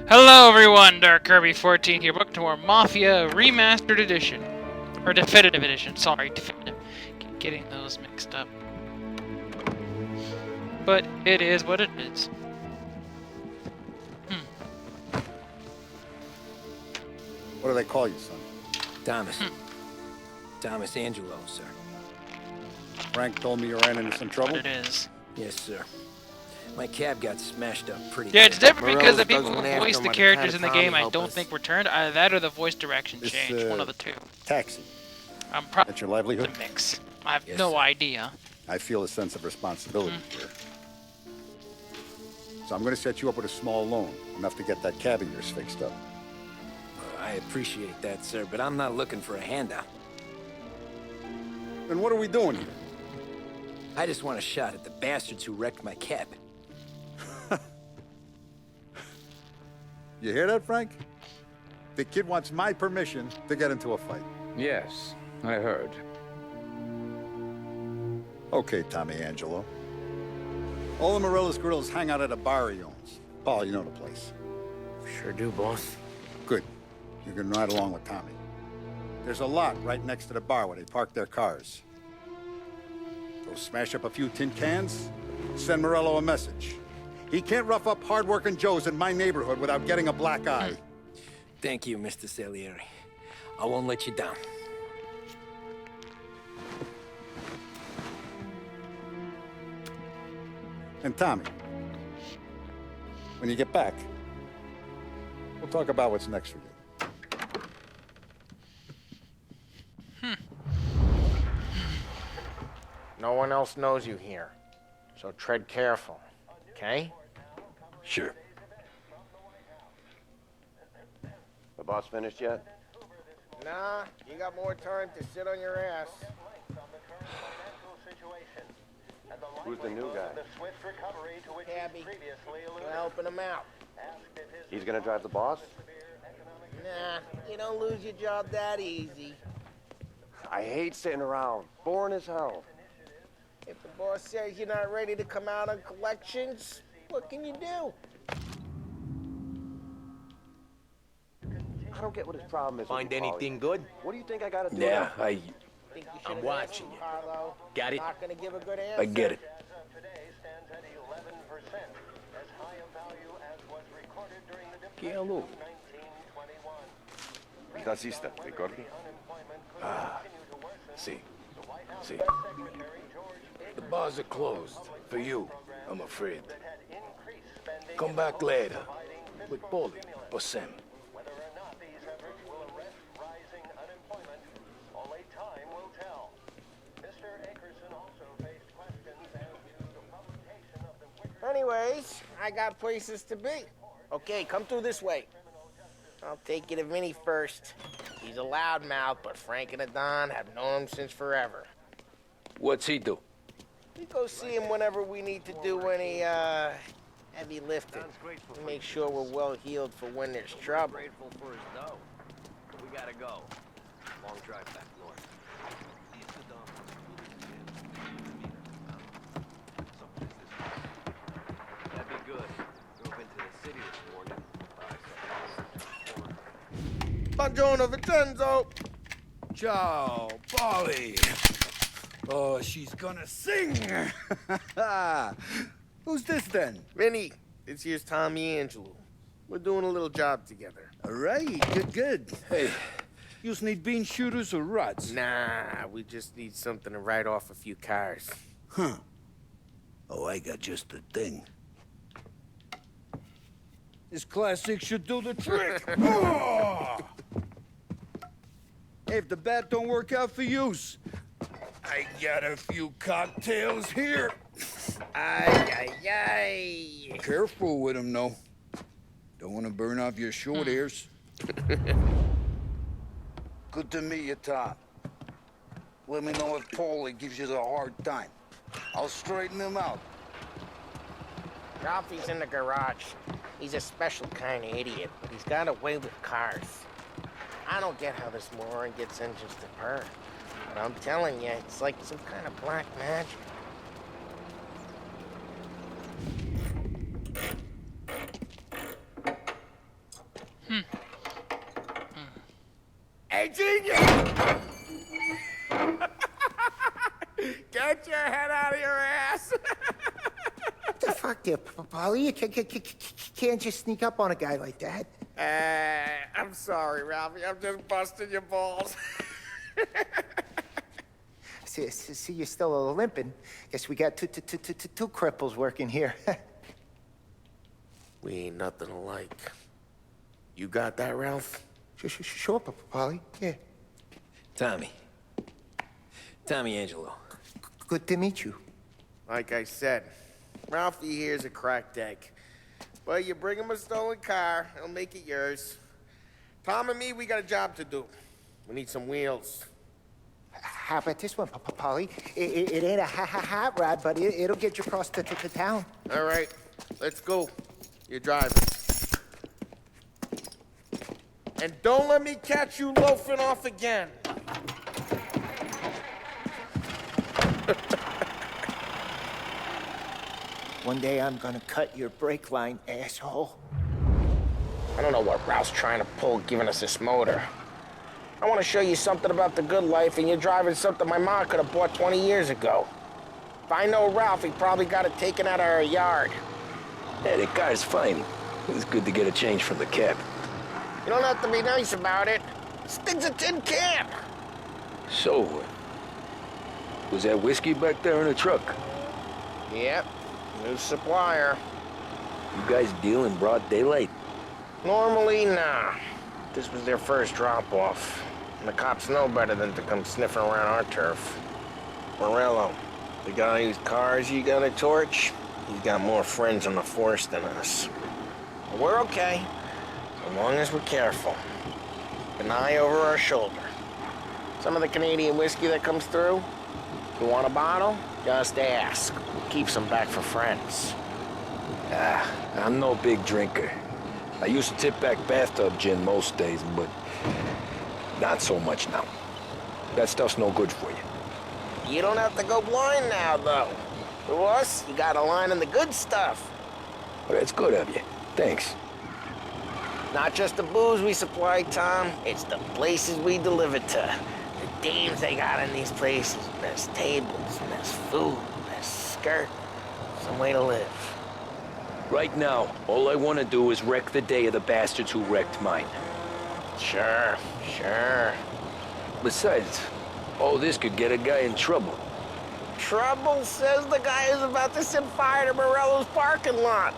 Hello everyone, Dark Kirby 14 here, welcome to our Mafia Remastered Edition. Or Definitive Edition, sorry, Definitive. Keep getting those mixed up. But it is what it is. What do they call you, son? Thomas. Thomas Angelo, sir. Frank told me you ran into some trouble? What it is. Yes, sir. My cab got smashed up pretty Yeah, good. it's different because the Morello people doesn't who voice have the to characters in the Tommy game I help don't us. think returned. That or the voice direction This, changed, one of the two. Taxi. I'm probably That's your livelihood? a mix. I have Yes, no sir. idea. I feel a sense of responsibility here. So I'm going to set you up with a small loan, enough to get that cab of yours fixed up. I appreciate that, sir, but I'm not looking for a handout. Then what are we doing here? I just want a shot at the bastards who wrecked my cab. You hear that, Frank? The kid wants my permission to get into a fight. Yes, I heard. Okay, Tommy Angelo. All the Morello's girls hang out at a bar he owns. Paul, you know the place. Sure do, boss. Good. You can ride along with Tommy. There's a lot right next to the bar where they park their cars. Go smash up a few tin cans, send Morello a message. He can't rough up hard-working Joes in my neighborhood without getting a black eye. Thank you, Mr. Salieri. I won't let you down. And Tommy, when you get back, we'll talk about what's next for you. No one else knows you here, so tread careful, okay? Sure. The boss finished yet? Nah, you got more time to sit on your ass. Who's the new guy? Cabby, we're helping him out. He's gonna drive the boss? Nah, you don't lose your job that easy. I hate sitting around. Boring as hell. If the boss says you're not ready to come out on collections, what can you do? I don't get what his problem is. Find with you, anything Paulie. good? What do you think I gotta do? Yeah, now? Think you I'm should've watching listened, you. Carlo. Got it? Not gonna give a good answer. I get it. Hello. Nacista, ricordi? See. The bars are closed. For you, I'm afraid. Come back later. With Paulie or Sam. Anyways, I got places to be. Okay, come through this way. I'll take you to Vinny first. He's a loudmouth, but Frank and the Don have known him since forever. What's he do? We go see him whenever we need to do any, heavy lifting. We make sure we're well healed for when there's trouble. Grateful for his dough. We gotta go. Long drive back north. That'd be good. Drove into the city this morning. Buongiorno, Vincenzo! Ciao, Paulie. Oh, she's gonna sing. Who's this then? Vinny, this here's Tommy Angelo. We're doing a little job together. All right, good. Hey, you need bean shooters or rods? Nah, we just need something to write off a few cars. Huh. Oh, I got just the thing. This classic should do the trick. Oh! Hey, if the bat don't work out for use, I got a few cocktails here. Ay. Careful with them, though. Don't want to burn off your short hairs. Good to meet you, Tom. Let me know if Paulie gives you the hard time. I'll straighten him out. Ralphie's in the garage. He's a special kind of idiot, but he's got a way with cars. I don't get how this moron gets engines to purr. But I'm telling you, it's like some kind of black magic. Hey, genius! Get your head out of your ass! What the fuck there, Paulie? You can't just sneak up on a guy like that. I'm sorry, Ralphie. I'm just busting your balls. See, you're still limping. Guess we got two cripples working here. We ain't nothing alike. You got that, Ralph? Sure, Paulie. Yeah. Tommy, Angelo. Good to meet you. Like I said, Ralphie here's a cracked egg. Well, you bring him a stolen car, he'll make it yours. Tom and me, we got a job to do. We need some wheels. How about this one, Paulie? It ain't a hot rod, but it'll get you across to town. All right, let's go. You're driving. And don't let me catch you loafing off again. One day I'm gonna cut your brake line, asshole. I don't know what Ralph's trying to pull giving us this motor. I want to show you something about the good life, and you're driving something my mom could have bought 20 years ago. If I know Ralph, he probably got it taken out of our yard. Yeah, the car's fine. It was good to get a change from the cab. You don't have to be nice about it. This thing's a tin can. So, was that whiskey back there in the truck? Yep, new supplier. You guys deal in broad daylight? Normally, nah. This was their first drop-off. And the cops know better than to come sniffing around our turf. Morello, the guy whose cars you got a torch, he's got more friends on the force than us. But we're okay, as long as we're careful. An eye over our shoulder. Some of the Canadian whiskey that comes through, you want a bottle? Just ask. Keep some back for friends. I'm no big drinker. I used to tip back bathtub gin most days, but not so much now. That stuff's no good for you. You don't have to go blind now, though. To us, you got a line in the good stuff. Well, that's good of you. Thanks. Not just the booze we supply, Tom. It's the places we deliver to. The dames they got in these places. There's tables, and there's food, and there's skirt. Some way to live. Right now, all I want to do is wreck the day of the bastards who wrecked mine. Sure. Besides, all this could get a guy in trouble. Trouble says the guy is about to set fire to Morello's parking lot.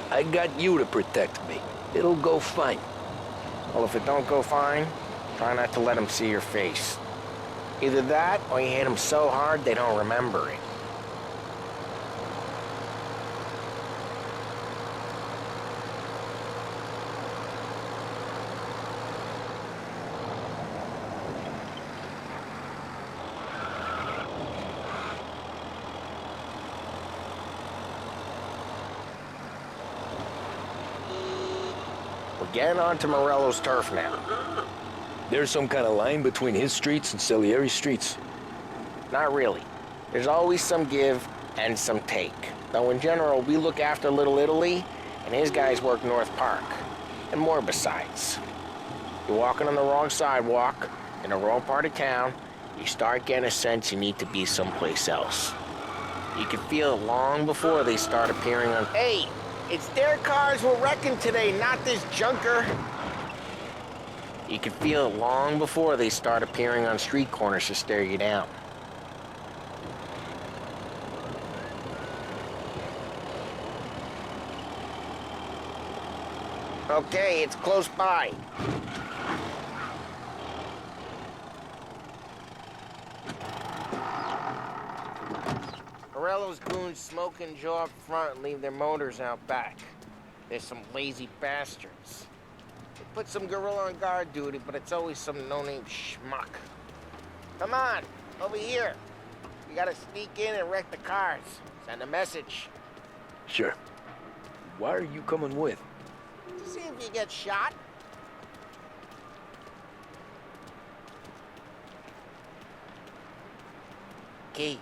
I got you to protect me. It'll go fine. Well, if it don't go fine, try not to let them see your face. Either that, or you hit them so hard they don't remember it. We're getting onto Morello's turf now. There's some kind of line between his streets and Salieri streets. Not really. There's always some give and some take. Though in general, we look after Little Italy, and his guys work North Park. And more besides. You're walking on the wrong sidewalk, in the wrong part of town, you start getting a sense you need to be someplace else. You can feel it long before they start appearing on... Hey! It's their cars we're wrecking today, not this junker. You can feel it long before they start appearing on street corners to stare you down. Okay, it's close by. Morello's goons smoke and jaw up front and leave their motors out back. There's some lazy bastards. They put some gorilla on guard duty, but it's always some no-name schmuck. Come on, over here. You gotta sneak in and wreck the cars. Send a message. Sure. Why are you coming with? To see if you get shot. Okay.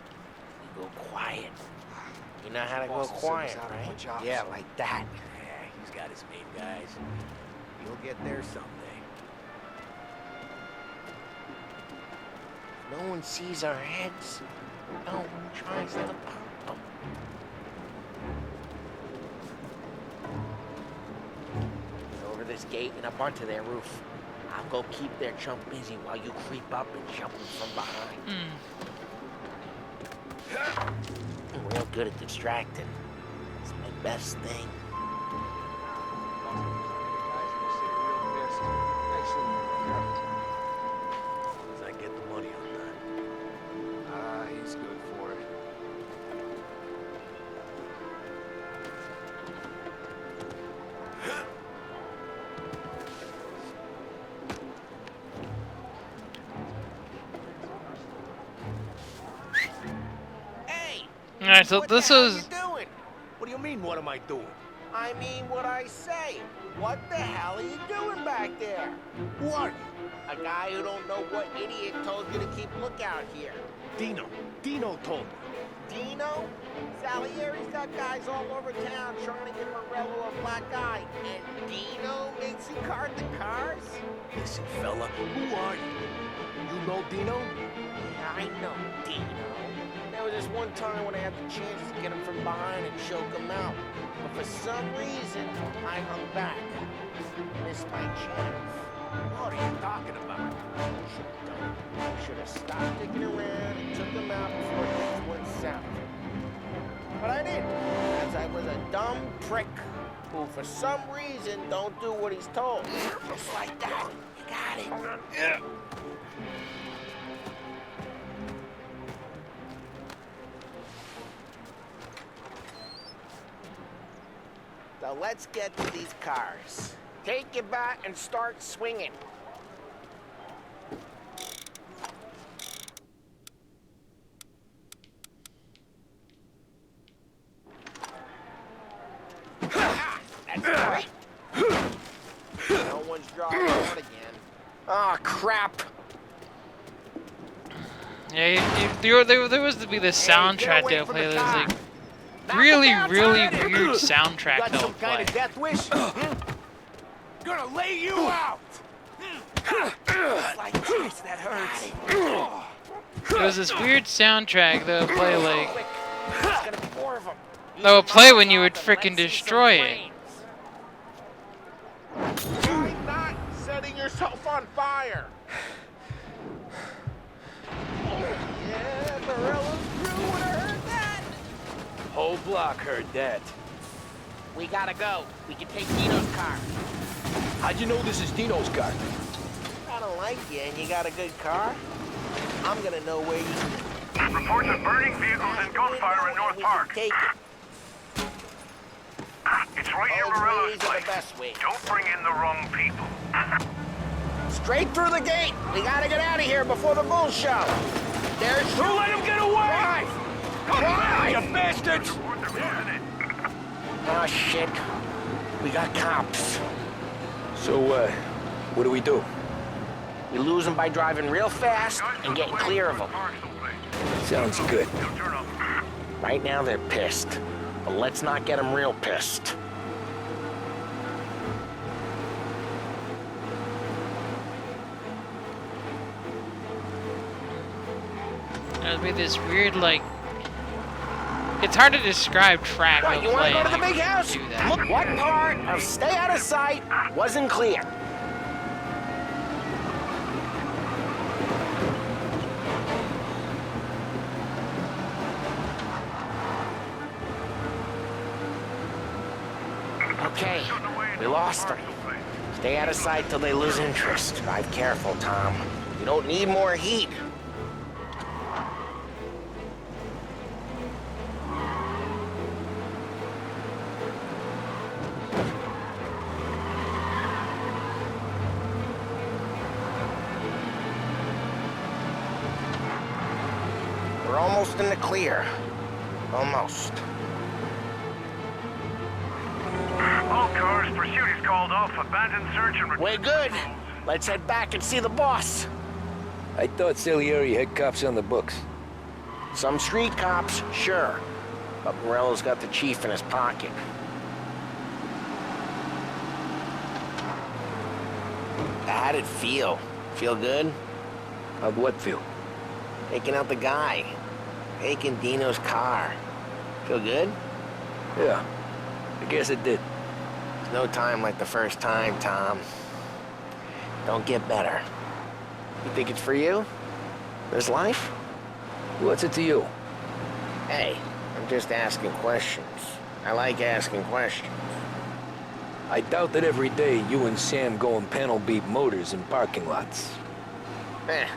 Go quiet. You know how to go quiet, right? Yeah, like that. Yeah, he's got his main guys. You'll get there someday. no one sees our heads, no one tries to pop them. Over this gate and up onto their roof. I'll go keep their chump busy while you creep up and jump him from behind. I'm real good at distracting. It's my best thing. I get the money on that. Ah, he's good for it. Hey! Alright, so What this the hell is... you doing? What do you mean, what am I doing? I mean what I say. What the hell are you doing back there? Who are you? A guy who don't know what idiot told you to keep lookout here. Dino. Dino told me. Dino? Salieri's got guys all over town trying to get Morello a black eye. And Dino makes you card the cars? Listen, fella, who are you? You know Dino? Yeah, I know Dino. There was this one time when I had the chance to get him from behind and choke him out. But for some reason, I hung back. Missed my chance. What are you talking about? I should have done it. I should have stopped dicking around and took him out before things went south. But I didn't, as I was a dumb prick who, for some reason, don't do what he's told. Just like that. You got it. Yeah. So let's get to these cars. Take your bat and start swinging. That's right. No one's drawing out again. Oh, crap. Yeah, there was to be this soundtrack they'll play. There's like really weird soundtrack Got they'll some kind play. of death wish? Gonna lay you out! Like this, that hurts. There was this weird soundtrack they'll play like There's gonna be more of them. that would play when you would frickin' destroy it. Try not setting yourself on fire. Yeah, Morello's crew would have heard that. Whole block heard that. We gotta go. We can take Dino's car. How'd you know this is Dino's car? I don't like you, and you got a good car. I'm gonna know where you. Reports of burning vehicles and gunfire in North Park. Take it. It's right near Old Morello's ways are the place. best ways. Don't bring in the wrong people. Straight through the gate. We gotta get out of here before the bull show. There's. Don't let him get away! Drive! You bastards! Oh, shit. We got cops. So, what do we do? We lose them by driving real fast and getting clear of them. Sounds good. Right now they're pissed, but let's not get them real pissed. There'll be this weird like. It's hard to describe track What, of you wanna play. go to the like, big house? do that. Look, what part of stay out of sight wasn't clear? Okay, we lost them. Stay out of sight till they lose interest. Drive careful, Tom. You don't need more heat. We're almost in the clear. Almost. All cars, pursuit is called off. Abandoned search and We're good. Let's head back and see the boss. I thought Salieri had cops on the books. Some street cops, sure. But Morello's got the chief in his pocket. How'd it feel? Feel good? How'd what feel? taking out the guy, taking Dino's car. Feel good? Yeah, I guess it did. There's no time like the first time, Tom. Don't get better. You think it's for you? This life? What's it to you? Hey, I'm just asking questions. I like asking questions. I doubt that every day you and Sam go and panel beat motors in parking lots. There's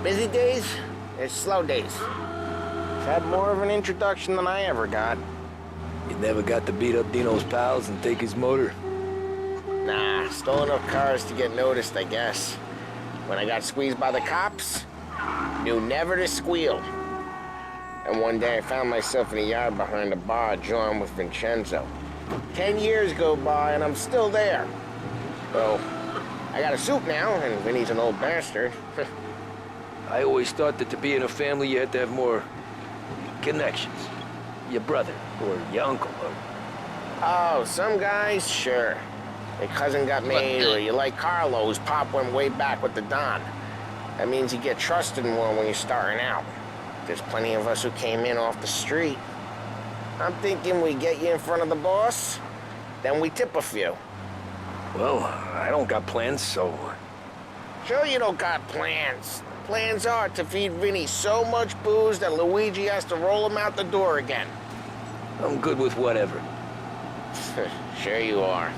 busy days, there's slow days. I've had more of an introduction than I ever got. You never got to beat up Dino's pals and take his motor? Nah, stole enough cars to get noticed, I guess. When I got squeezed by the cops, knew never to squeal. And one day I found myself in a yard behind a bar drawing with Vincenzo. 10 years go by and I'm still there. So, I got a suit now, and Vinny's an old bastard. I always thought that to be in a family you had to have more connections. Your brother, or your uncle, or... Oh, some guys, sure. Your cousin got made, or you like Carlo's pop went way back with the Don. That means you get trusted more when you're starting out. There's plenty of us who came in off the street. I'm thinking we get you in front of the boss, then we tip a few. Well, I don't got plans, so... Sure you don't got plans. Plans are to feed Vinny so much booze that Luigi has to roll him out the door again. I'm good with whatever. Sure you are.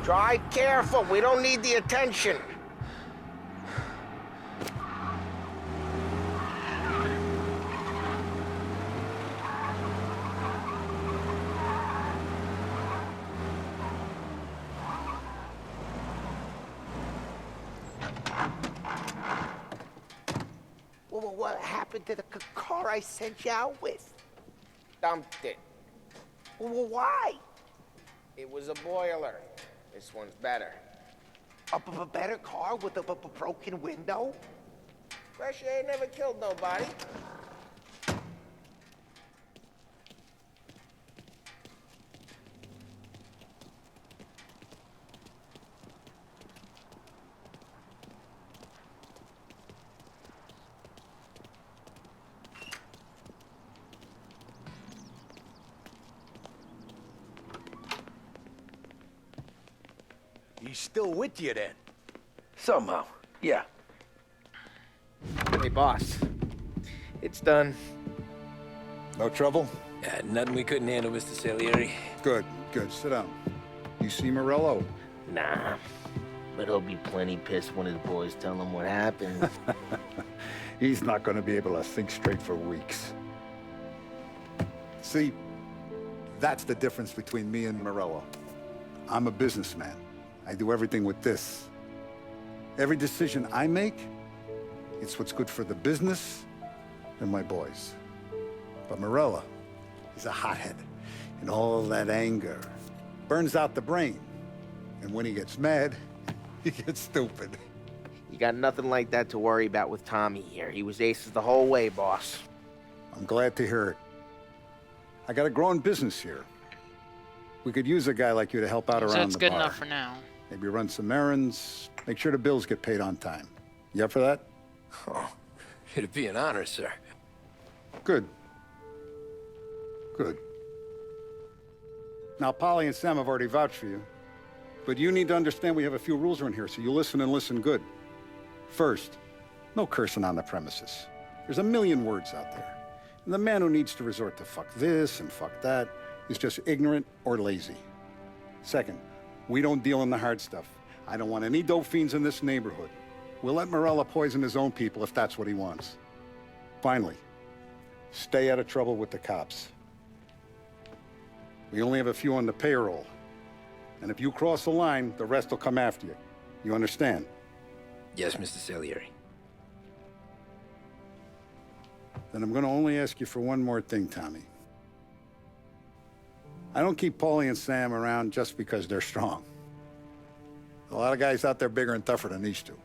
Drive careful, we don't need the attention. Well, what happened to the car I sent you out with? Dumped it. Well, why? It was a boiler. This one's better. A better car with a broken window? Fresh air never killed nobody. He's still with you then? Somehow, yeah. Hey, boss. It's done. No trouble? Nothing we couldn't handle, Mr. Salieri. Good, good. Sit down. You see Morello? Nah. But he'll be plenty pissed when his boys tell him what happened. He's not going to be able to think straight for weeks. See, that's the difference between me and Morello. I'm a businessman. I do everything with this. Every decision I make, it's what's good for the business and my boys. But Morello is a hothead, and all that anger burns out the brain. And when he gets mad, he gets stupid. You got nothing like that to worry about with Tommy here. He was aces the whole way, boss. I'm glad to hear it. I got a growing business here. We could use a guy like you to help out around the bar. That's good enough for now. Maybe run some errands, make sure the bills get paid on time. You up for that? Oh, it'd be an honor, sir. Good. Good. Now, Paulie and Sam have already vouched for you. But you need to understand we have a few rules around here, so you listen and listen good. First, no cursing on the premises. There's a million words out there. And the man who needs to resort to fuck this and fuck that is just ignorant or lazy. Second, we don't deal in the hard stuff. I don't want any dope fiends in this neighborhood. We'll let Morello poison his own people if that's what he wants. Finally, stay out of trouble with the cops. We only have a few on the payroll. And if you cross the line, the rest will come after you. You understand? Yes, Mr. Salieri. Then I'm going to only ask you for one more thing, Tommy. I don't keep Paulie and Sam around just because they're strong. A lot of guys out there bigger and tougher than these two.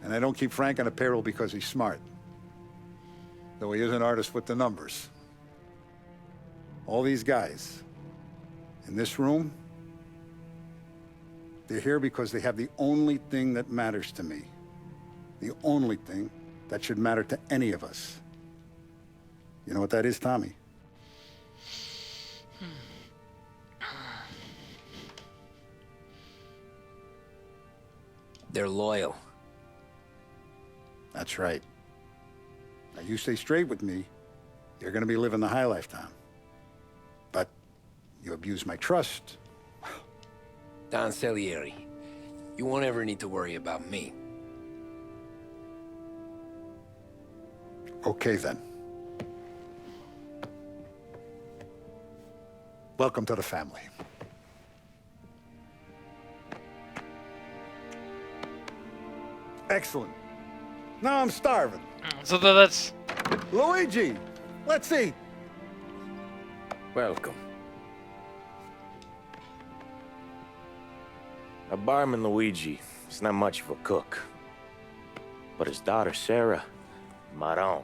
And I don't keep Frank on the payroll because he's smart. Though he is an artist with the numbers. All these guys in this room, they're here because they have the only thing that matters to me. The only thing that should matter to any of us. You know what that is, Tommy? They're loyal. That's right. Now, you stay straight with me, you're gonna be living the high life, Tom. But you abuse my trust. Don Salieri, you won't ever need to worry about me. Okay, then. Welcome to the family. Excellent. Now I'm starving. So that's... Luigi, let's eat. Welcome. Now, barman Luigi is not much of a cook. But his daughter, Sarah, Maron.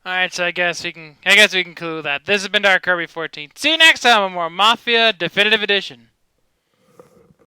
Alright, so I guess we can conclude that. This has been Dark Kirby 14. See you next time on more Mafia Definitive Edition.